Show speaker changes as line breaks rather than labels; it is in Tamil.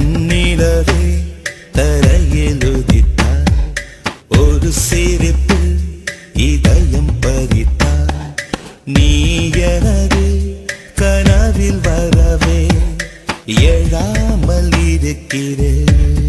வெண்ணிலவே தரையில் உதித்தார், ஒரு சிரிப்பு இதயம் பறித்தார். நீ எனது கனவில் வரவே எழாமல் இருக்கிறேன்.